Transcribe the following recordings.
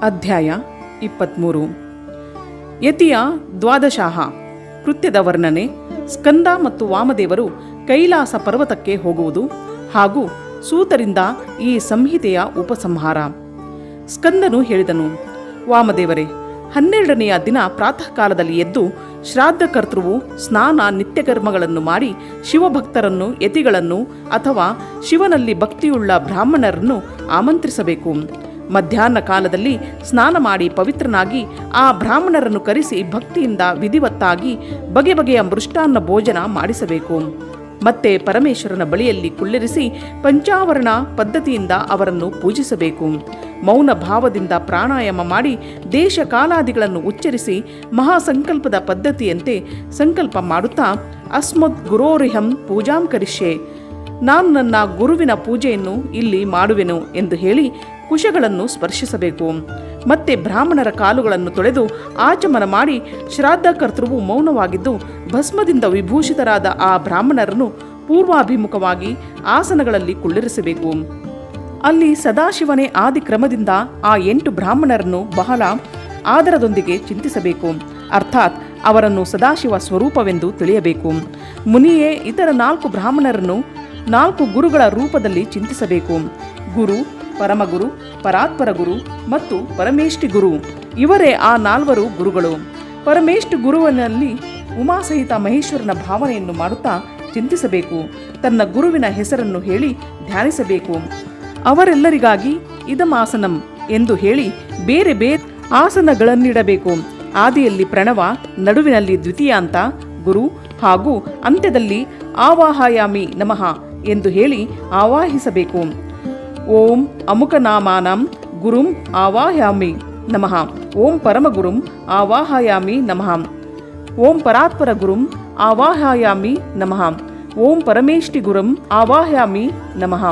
ಅಧ್ಯಾಯ 23. ಯತಿಯ ದ್ವಾದಶಾಹ ಕೃತ್ಯದ ವರ್ಣನೆ. ಸ್ಕಂದ ಮತ್ತು ವಾಮದೇವರು ಕೈಲಾಸ ಪರ್ವತಕ್ಕೆ ಹೋಗುವುದು ಹಾಗೂ ಸೂತರಿಂದ ಈ ಸಂಹಿತೆಯ ಉಪಸಂಹಾರ. ಸ್ಕಂದನು ಹೇಳಿದನು, ವಾಮದೇವರೇ, 12ನೆಯ ದಿನ ಪ್ರಾತಃ ಕಾಲದಲ್ಲಿ ಎದ್ದು ಶ್ರಾದ್ದಕರ್ತೃವು ಸ್ನಾನ ನಿತ್ಯಕರ್ಮಗಳನ್ನು ಮಾಡಿ ಶಿವಭಕ್ತರನ್ನು, ಯತಿಗಳನ್ನು ಅಥವಾ ಶಿವನಲ್ಲಿ ಭಕ್ತಿಯುಳ್ಳ ಬ್ರಾಹ್ಮಣರನ್ನು ಆಮಂತ್ರಿಸಬೇಕು. ಮಧ್ಯಾಹ್ನ ಕಾಲದಲ್ಲಿ ಸ್ನಾನ ಮಾಡಿ ಪವಿತ್ರನಾಗಿ ಆ ಬ್ರಾಹ್ಮಣರನ್ನು ಕರೆಸಿ ಭಕ್ತಿಯಿಂದ ವಿಧಿವತ್ತಾಗಿ ಬಗೆ ಬಗೆಯ ಮೃಷ್ಟಾನ್ನ ಭೋಜನ ಮಾಡಿಸಬೇಕು. ಮತ್ತೆ ಪರಮೇಶ್ವರನ ಬಳಿಯಲ್ಲಿ ಕುಳ್ಳಿರಿಸಿ ಪಂಚಾವರಣ ಪದ್ಧತಿಯಿಂದ ಅವರನ್ನು ಪೂಜಿಸಬೇಕು. ಮೌನ ಭಾವದಿಂದ ಪ್ರಾಣಾಯಾಮ ಮಾಡಿ ದೇಶ ಕಾಲಾದಿಗಳನ್ನು ಉಚ್ಚರಿಸಿ ಮಹಾಸಂಕಲ್ಪದ ಪದ್ಧತಿಯಂತೆ ಸಂಕಲ್ಪ ಮಾಡುತ್ತಾ ಅಸ್ಮದ್ ಗುರೋರಿಹಂ ಪೂಜಾಂ ಕರಿಷ್ಯೆ, ನಾನು ನನ್ನ ಗುರುವಿನ ಪೂಜೆಯನ್ನು ಇಲ್ಲಿ ಮಾಡುವೆನು ಎಂದು ಹೇಳಿ ಕುಶಗಳನ್ನು ಸ್ಪರ್ಶಿಸಬೇಕು. ಮತ್ತೆ ಬ್ರಾಹ್ಮಣರ ಕಾಲುಗಳನ್ನು ತೊಳೆದು ಆಚಮನ ಮಾಡಿ ಶ್ರಾದ್ದಕರ್ತೃವು ಮೌನವಾಗಿದ್ದು ಭಸ್ಮದಿಂದ ವಿಭೂಷಿತರಾದ ಆ ಬ್ರಾಹ್ಮಣರನ್ನು ಪೂರ್ವಾಭಿಮುಖವಾಗಿ ಆಸನಗಳಲ್ಲಿ ಕುಳ್ಳಿರಿಸಬೇಕು. ಅಲ್ಲಿ ಸದಾಶಿವನೇ ಆದಿ ಕ್ರಮದಿಂದ ಆ 8 ಬ್ರಾಹ್ಮಣರನ್ನು ಬಹಳ ಆದರದೊಂದಿಗೆ ಚಿಂತಿಸಬೇಕು. ಅರ್ಥಾತ್ ಅವರನ್ನು ಸದಾಶಿವ ಸ್ವರೂಪವೆಂದು ತಿಳಿಯಬೇಕು. ಮುನಿಯೇ ಇತರ 4 ಬ್ರಾಹ್ಮಣರನ್ನು 4 ಗುರುಗಳ ರೂಪದಲ್ಲಿ ಚಿಂತಿಸಬೇಕು. ಗುರು, ಪರಮಗುರು, ಪರಾತ್ಪರ ಗುರು ಮತ್ತು ಪರಮೇಷ್ಠಿ ಗುರು, ಇವರೇ ಆ 4 ಗುರುಗಳು. ಪರಮೇಷ್ಠಿ ಗುರುವಿನಲ್ಲಿ ಉಮಾಸಹಿತ ಮಹೇಶ್ವರನ ಭಾವನೆಯನ್ನು ಮಾಡುತ್ತಾ ಚಿಂತಿಸಬೇಕು. ತನ್ನ ಗುರುವಿನ ಹೆಸರನ್ನು ಹೇಳಿ ಧ್ಯಾನಿಸಬೇಕು. ಅವರೆಲ್ಲರಿಗಾಗಿ ಇದಮಾಸನಂ ಎಂದು ಹೇಳಿ ಬೇರೆ ಬೇರೆ ಆಸನಗಳನ್ನಿಡಬೇಕು. ಆದಿಯಲ್ಲಿ ಪ್ರಣವ, ನಡುವಿನಲ್ಲಿ ದ್ವಿತೀಯಾಂತ ಗುರು ಹಾಗೂ ಅಂತ್ಯದಲ್ಲಿ ಆವಾಹಯಾಮಿ ನಮಃ ಎಂದು ಹೇಳಿ ಆವಾಹಿಸಬೇಕು. ಓಂ ಅಮುಕನಾಮಾನಂ ಗುರುಂ ಆವಾಹಯಾಮಿ ನಮಃ, ಓಂ ಪರಮಗುರುಂ ಆವಾಹಯಾಮಿ ನಮಃ, ಓಂ ಪರಾತ್ಪರ ಗುರುಂ ಆವಾಹಯಾಮಿ ನಮಃ, ಓಂ ಪರಮೇಷ್ಠಿ ಗುರುಂ ಆವಾಹಯಾಮಿ ನಮಃ.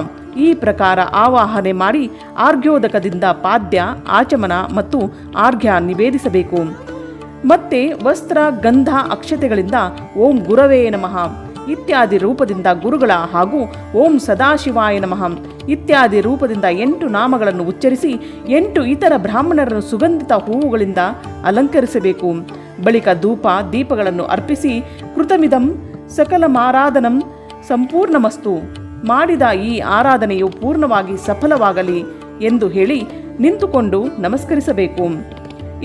ಈ ಪ್ರಕಾರ ಆವಾಹನೆ ಮಾಡಿ ಆರ್ಘ್ಯೋದಕದಿಂದ ಪಾದ್ಯ, ಆಚಮನ ಮತ್ತು ಆರ್ಘ್ಯ ನಿವೇದಿಸಬೇಕು. ಮತ್ತೆ ವಸ್ತ್ರ, ಗಂಧ, ಅಕ್ಷತೆಗಳಿಂದ ಓಂ ಗುರವೇ ನಮಃ ಇತ್ಯಾದಿ ರೂಪದಿಂದ ಗುರುಗಳ ಹಾಗೂ ಓಂ ಸದಾಶಿವಾಯ ನಮಃ ಇತ್ಯಾದಿ ರೂಪದಿಂದ 8 ನಾಮಗಳನ್ನು ಉಚ್ಚರಿಸಿ 8 ಇತರ ಬ್ರಾಹ್ಮಣರನ್ನು ಸುಗಂಧಿತ ಹೂವುಗಳಿಂದ ಅಲಂಕರಿಸಬೇಕು. ಬಳಿಕ ಧೂಪ ದೀಪಗಳನ್ನು ಅರ್ಪಿಸಿ ಕೃತಮಿದಂ ಸಕಲಮಾರಾಧನಂ ಸಂಪೂರ್ಣಮಸ್ತು, ಮಾಡಿದ ಈ ಆರಾಧನೆಯು ಪೂರ್ಣವಾಗಿ ಸಫಲವಾಗಲಿ ಎಂದು ಹೇಳಿ ನಿಂತುಕೊಂಡು ನಮಸ್ಕರಿಸಬೇಕು.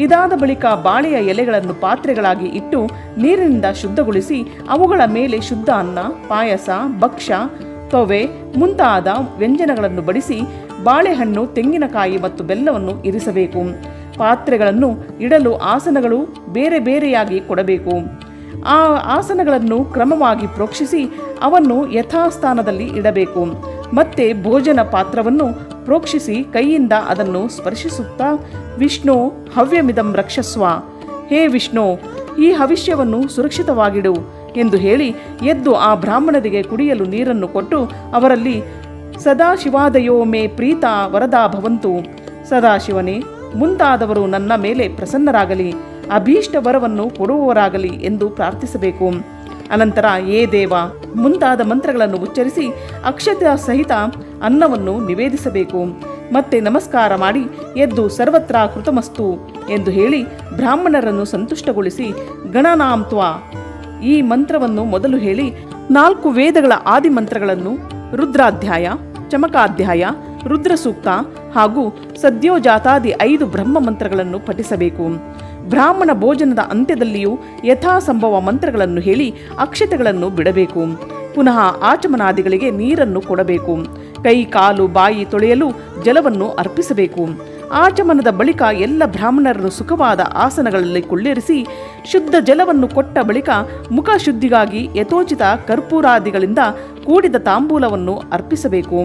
ಇದಾದ ಬಳಿಕ ಬಾಳೆಯ ಎಲೆಗಳನ್ನು ಪಾತ್ರೆಗಳಾಗಿ ಇಟ್ಟು ನೀರಿನಿಂದ ಶುದ್ಧಗೊಳಿಸಿ ಅವುಗಳ ಮೇಲೆ ಶುದ್ಧ ಅನ್ನ, ಪಾಯಸ, ಭಕ್ಷ್ಯ, ತೊವೆ ಮುಂತಾದ ವ್ಯಂಜನಗಳನ್ನು ಬಡಿಸಿ ಬಾಳೆಹಣ್ಣು, ತೆಂಗಿನಕಾಯಿ ಮತ್ತು ಬೆಲ್ಲವನ್ನು ಇರಿಸಬೇಕು. ಪಾತ್ರೆಗಳನ್ನು ಇಡಲು ಆಸನಗಳು ಬೇರೆ ಬೇರೆಯಾಗಿ ಕೊಡಬೇಕು. ಆ ಆಸನಗಳನ್ನು ಕ್ರಮವಾಗಿ ಪ್ರೋಕ್ಷಿಸಿ ಅವನ್ನು ಯಥಾಸ್ಥಾನದಲ್ಲಿ ಇಡಬೇಕು. ಮತ್ತೆ ಭೋಜನ ಪಾತ್ರವನ್ನು ಪ್ರೋಕ್ಷಿಸಿ ಕೈಯಿಂದ ಅದನ್ನು ಸ್ಪರ್ಶಿಸುತ್ತಾ ವಿಷ್ಣು ಹವ್ಯಮಿದಂ ರಕ್ಷಸ್ವ, ಹೇ ವಿಷ್ಣು, ಈ ಹವಿಷ್ಯವನ್ನು ಸುರಕ್ಷಿತವಾಗಿಡು ಎಂದು ಹೇಳಿ ಎದ್ದು ಆ ಬ್ರಾಹ್ಮಣರಿಗೆ ಕುಡಿಯಲು ನೀರನ್ನು ಕೊಟ್ಟು ಅವರಲ್ಲಿ ಸದಾಶಿವಾದಯೋ ಮೇ ಪ್ರೀತ ವರದಾ ಭವಂತು, ಸದಾಶಿವನೇ ಮುಂತಾದವರು ನನ್ನ ಮೇಲೆ ಪ್ರಸನ್ನರಾಗಲಿ, ಅಭೀಷ್ಟ ವರವನ್ನು ಕೊಡುವವರಾಗಲಿ ಎಂದು ಪ್ರಾರ್ಥಿಸಬೇಕು. ಅನಂತರ ಏ ದೇವ ಮುಂತಾದ ಮಂತ್ರಗಳನ್ನು ಉಚ್ಚರಿಸಿ ಅಕ್ಷತೆಯ ಸಹಿತ ಅನ್ನವನ್ನು ನಿವೇದಿಸಬೇಕು. ಮತ್ತೆ ನಮಸ್ಕಾರ ಮಾಡಿ ಎದ್ದು ಸರ್ವತ್ರ ಕೃತಮಸ್ತು ಎಂದು ಹೇಳಿ ಬ್ರಾಹ್ಮಣರನ್ನು ಸಂತುಷ್ಟಗೊಳಿಸಿ ಗಣನಾಂತ್ವ ಈ ಮಂತ್ರವನ್ನು ಮೊದಲು ಹೇಳಿ 4 ವೇದಗಳ ಆದಿ ಮಂತ್ರಗಳನ್ನು ರುದ್ರಾಧ್ಯಾಯ, ಚಮಕಾಧ್ಯಾಯ, ರುದ್ರಸೂಕ್ತ ಹಾಗೂ ಸದ್ಯೋಜಾತಾದಿ 5 ಬ್ರಹ್ಮ ಮಂತ್ರಗಳನ್ನು ಪಠಿಸಬೇಕು. ಬ್ರಾಹ್ಮಣ ಭೋಜನದ ಅಂತ್ಯದಲ್ಲಿಯೂ ಯಥಾಸಂಭವ ಮಂತ್ರಗಳನ್ನು ಹೇಳಿ ಅಕ್ಷತೆಗಳನ್ನು ಬಿಡಬೇಕು. ಪುನಃ ಆಚಮನಾದಿಗಳಿಗೆ ನೀರನ್ನು ಕೊಡಬೇಕು. ಕೈ, ಕಾಲು, ಬಾಯಿ ತೊಳೆಯಲು ಜಲವನ್ನು ಅರ್ಪಿಸಬೇಕು. ಆಚಮನದ ಬಳಿಕ ಎಲ್ಲ ಬ್ರಾಹ್ಮಣರನ್ನು ಸುಖವಾದ ಆಸನಗಳಲ್ಲಿ ಕುಳ್ಳಿರಿಸಿ ಶುದ್ಧ ಜಲವನ್ನು ಕೊಟ್ಟ ಬಳಿಕ ಮುಖ ಶುದ್ಧಿಗಾಗಿ ಯಥೋಚಿತ ಕರ್ಪೂರಾದಿಗಳಿಂದ ಕೂಡಿದ ತಾಂಬೂಲವನ್ನು ಅರ್ಪಿಸಬೇಕು.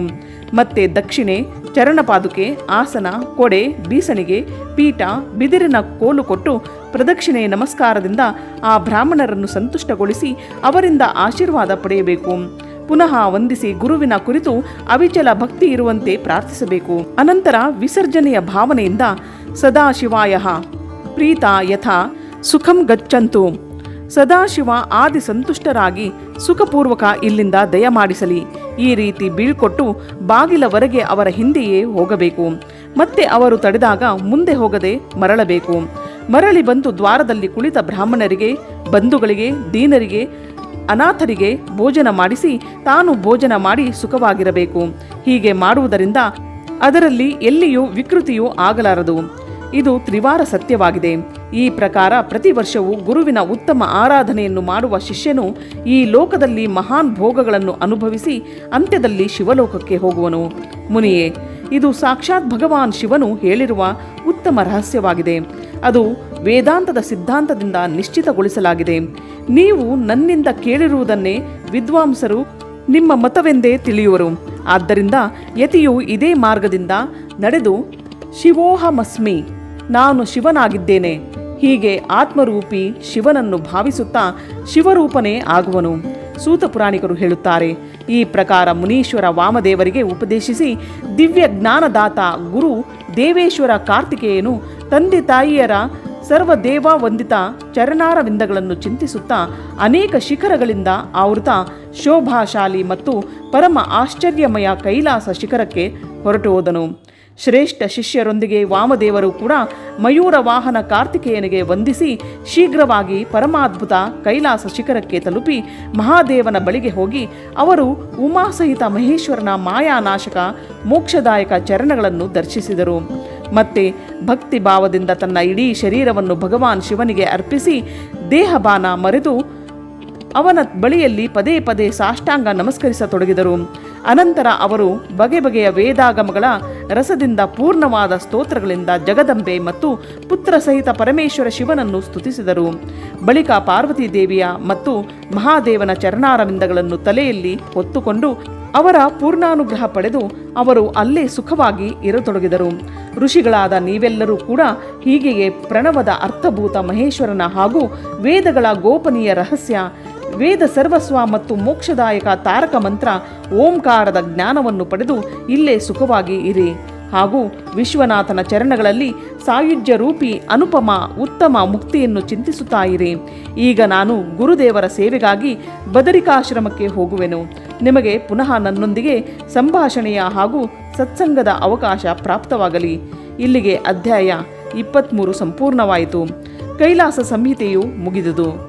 ಮತ್ತೆ ದಕ್ಷಿಣೆ, ಚರಣಪಾದುಕೆ, ಆಸನ, ಕೊಡೆ, ಬೀಸಣಿಗೆ, ಪೀಠ, ಬಿದಿರಿನ ಕೋಲು ಕೊಟ್ಟು ಪ್ರದಕ್ಷಿಣೆ ನಮಸ್ಕಾರದಿಂದ ಆ ಬ್ರಾಹ್ಮಣರನ್ನು ಸಂತುಷ್ಟಗೊಳಿಸಿ ಅವರಿಂದ ಆಶೀರ್ವಾದ ಪಡೆಯಬೇಕು. ಪುನಃ ವಂದಿಸಿ ಗುರುವಿನ ಕುರಿತು ಅವಿಚಲ ಭಕ್ತಿ ಇರುವಂತೆ ಪ್ರಾರ್ಥಿಸಬೇಕು. ಅನಂತರ ವಿಸರ್ಜನೆಯ ಭಾವನೆಯಿಂದ ಸದಾಶಿವಾಯ ಪ್ರೀತ ಯಥಾ ಸುಖಂ ಗಚ್ಚಂತು, ಸದಾಶಿವ ಆದಿ ಸಂತುಷ್ಟರಾಗಿ ಸುಖಪೂರ್ವಕ ಇಲ್ಲಿಂದ ದಯಮಾಡಿಸಲಿ. ಈ ರೀತಿ ಬೀಳ್ಕೊಟ್ಟು ಬಾಗಿಲವರೆಗೆ ಅವರ ಹಿಂದೆಯೇ ಹೋಗಬೇಕು. ಮತ್ತೆ ಅವರು ತಡೆದಾಗ ಮುಂದೆ ಹೋಗದೆ ಮರಳಬೇಕು. ಮರಳಿ ಬಂದು ದ್ವಾರದಲ್ಲಿ ಕುಳಿತ ಬ್ರಾಹ್ಮಣರಿಗೆ, ಬಂಧುಗಳಿಗೆ, ದೀನರಿಗೆ, ಅನಾಥರಿಗೆ ಭೋಜನ ಮಾಡಿಸಿ ತಾನು ಭೋಜನ ಮಾಡಿ ಸುಖವಾಗಿರಬೇಕು. ಹೀಗೆ ಮಾಡುವುದರಿಂದ ಅದರಲ್ಲಿ ಎಲ್ಲಿಯೂ ವಿಕೃತಿಯೂ ಆಗಲಾರದು. ಇದು ತ್ರಿವಾರ ಸತ್ಯವಾಗಿದೆ. ಈ ಪ್ರಕಾರ ಪ್ರತಿ ವರ್ಷವೂ ಗುರುವಿನ ಉತ್ತಮ ಆರಾಧನೆಯನ್ನು ಮಾಡುವ ಶಿಷ್ಯನು ಈ ಲೋಕದಲ್ಲಿ ಮಹಾನ್ ಭೋಗಗಳನ್ನು ಅನುಭವಿಸಿ ಅಂತ್ಯದಲ್ಲಿ ಶಿವಲೋಕಕ್ಕೆ ಹೋಗುವನು. ಮುನಿಯೇ, ಇದು ಸಾಕ್ಷಾತ್ ಭಗವಾನ್ ಶಿವನು ಹೇಳಿರುವ ಉತ್ತಮ ರಹಸ್ಯವಾಗಿದೆ. ಅದು ವೇದಾಂತದ ಸಿದ್ಧಾಂತದಿಂದ ನಿಶ್ಚಿತಗೊಳಿಸಲಾಗಿದೆ. ನೀವು ನನ್ನಿಂದ ಕೇಳಿರುವುದನ್ನೇ ವಿದ್ವಾಂಸರು ನಿಮ್ಮ ಮತವೆಂದೇ ತಿಳಿಯುವರು. ಆದ್ದರಿಂದ ಯತಿಯು ಇದೇ ಮಾರ್ಗದಿಂದ ನಡೆದು ಶಿವೋಹಮಸ್ಮಿ, ನಾನು ಶಿವನಾಗಿದ್ದೇನೆ, ಹೀಗೆ ಆತ್ಮರೂಪಿ ಶಿವನನ್ನು ಭಾವಿಸುತ್ತಾ ಶಿವರೂಪನೇ ಆಗುವನು. ಸೂತ ಪುರಾಣಿಕರು ಹೇಳುತ್ತಾರೆ, ಈ ಪ್ರಕಾರ ಮುನೀಶ್ವರ ವಾಮದೇವರಿಗೆ ಉಪದೇಶಿಸಿ ದಿವ್ಯ ಜ್ಞಾನದಾತ ಗುರು ದೇವೇಶ್ವರ ಕಾರ್ತಿಕೇಯನು ತಂದೆ ತಾಯಿಯರ ಸರ್ವದೇವ ವಂದಿತ ಚರಣಾರವಿಂದಗಳನ್ನು ಚಿಂತಿಸುತ್ತಾ ಅನೇಕ ಶಿಖರಗಳಿಂದ ಆವೃತ ಶೋಭಾಶಾಲಿ ಮತ್ತು ಪರಮ ಆಶ್ಚರ್ಯಮಯ ಕೈಲಾಸ ಶಿಖರಕ್ಕೆ ಹೊರಟು ಹೋದನು. ಶ್ರೇಷ್ಠ ಶಿಷ್ಯರೊಂದಿಗೆ ವಾಮದೇವರು ಕೂಡ ಮಯೂರ ವಾಹನ ಕಾರ್ತಿಕೇಯನಿಗೆ ವಂದಿಸಿ ಶೀಘ್ರವಾಗಿ ಪರಮಾದ್ಭುತ ಕೈಲಾಸ ಶಿಖರಕ್ಕೆ ತಲುಪಿ ಮಹಾದೇವನ ಬಳಿಗೆ ಹೋಗಿ ಅವರು ಉಮಾಸಹಿತ ಮಹೇಶ್ವರನ ಮಾಯಾನಾಶಕ ಮೋಕ್ಷದಾಯಕ ಚರಣಗಳನ್ನು ದರ್ಶಿಸಿದರು. ಮತ್ತೆ ಭಕ್ತಿ ಭಾವದಿಂದ ತನ್ನ ಇಡೀ ಶರೀರವನ್ನು ಭಗವಾನ್ ಶಿವನಿಗೆ ಅರ್ಪಿಸಿ ದೇಹಬಾನ ಮರೆತು ಅವನ ಬಳಿಯಲ್ಲಿ ಪದೇ ಪದೇ ಸಾಷ್ಟಾಂಗ ನಮಸ್ಕರಿಸತೊಡಗಿದರು. ಅನಂತರ ಅವರು ಬಗೆ ಬಗೆಯ ವೇದಾಗಮಗಳ ರಸದಿಂದ ಪೂರ್ಣವಾದ ಸ್ತೋತ್ರಗಳಿಂದ ಜಗದಂಬೆ ಮತ್ತು ಪುತ್ರ ಸಹಿತ ಪರಮೇಶ್ವರ ಶಿವನನ್ನು ಸ್ತುತಿಸಿದರು. ಬಳಿಕ ಪಾರ್ವತಿ ದೇವಿಯ ಮತ್ತು ಮಹಾದೇವನ ಚರಣಾರವಿಂದಗಳನ್ನು ತಲೆಯಲ್ಲಿ ಹೊತ್ತುಕೊಂಡು ಅವರ ಪೂರ್ಣಾನುಗ್ರಹ ಪಡೆದು ಅವರು ಅಲ್ಲೇ ಸುಖವಾಗಿ ಇರತೊಡಗಿದರು. ಋಷಿಗಳಾದ ನೀವೆಲ್ಲರೂ ಕೂಡ ಹೀಗೆಯೇ ಪ್ರಣವದ ಅರ್ಥಭೂತ ಮಹೇಶ್ವರನ ಹಾಗೂ ವೇದಗಳ ಗೋಪನೀಯ ರಹಸ್ಯ, ವೇದ ಸರ್ವಸ್ವ ಮತ್ತು ಮೋಕ್ಷದಾಯಕ ತಾರಕ ಮಂತ್ರ ಓಂಕಾರದ ಜ್ಞಾನವನ್ನು ಪಡೆದು ಇಲ್ಲೇ ಸುಖವಾಗಿ ಇರಿ ಹಾಗೂ ವಿಶ್ವನಾಥನ ಚರಣಗಳಲ್ಲಿ ಸಾಯುಜ್ಯ ರೂಪಿ ಅನುಪಮ ಉತ್ತಮ ಮುಕ್ತಿಯನ್ನು ಚಿಂತಿಸುತ್ತಾ ಇರಿ. ಈಗ ನಾನು ಗುರುದೇವರ ಸೇವೆಗಾಗಿ ಬದರಿಕಾಶ್ರಮಕ್ಕೆ ಹೋಗುವೆನು. ನಿಮಗೆ ಪುನಃ ನನ್ನೊಂದಿಗೆ ಸಂಭಾಷಣೆಯ ಹಾಗೂ ಸತ್ಸಂಗದ ಅವಕಾಶ ಪ್ರಾಪ್ತವಾಗಲಿ. ಇಲ್ಲಿಗೆ ಅಧ್ಯಾಯ 23 ಸಂಪೂರ್ಣವಾಯಿತು. ಕೈಲಾಸ ಸಂಹಿತೆಯು ಮುಗಿದುದು.